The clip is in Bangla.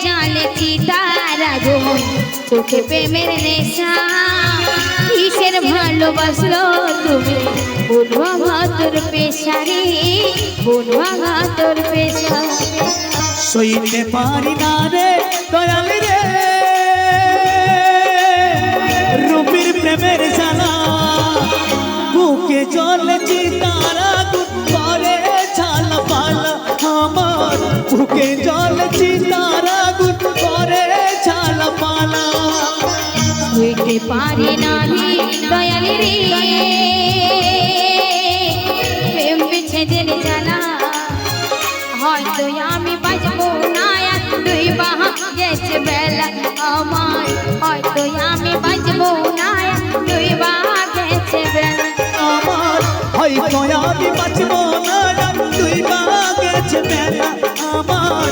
জালে চিতার আগুন তোকে প্রেমের নেশা কিসের ভালোবাসলো তুমি কোন ভাঙা তোর পেশা রে কোন ভাঙা তোর পেশা সইতে পারি না রে দয়াল রে রূপীর প্রেমের জ্বালা বুকে জলে চিতার আগুন করে ঝালা পালা আমার বুকে জলে চিতার আগুন করে ঝালা পালা সইতে পারি না রে দয়াল রে প্রেম বিচ্ছেদের জ্বালা হয়তো আমি বাঁচবো না আর দুই বাহা গেছে বেলা আমার হয়তো আমি বাঁচবো না আর দুই বাহা গেছে বেলা আমার হয়তো আমি বাঁচবো না দুই বা গেছে বেলা আমার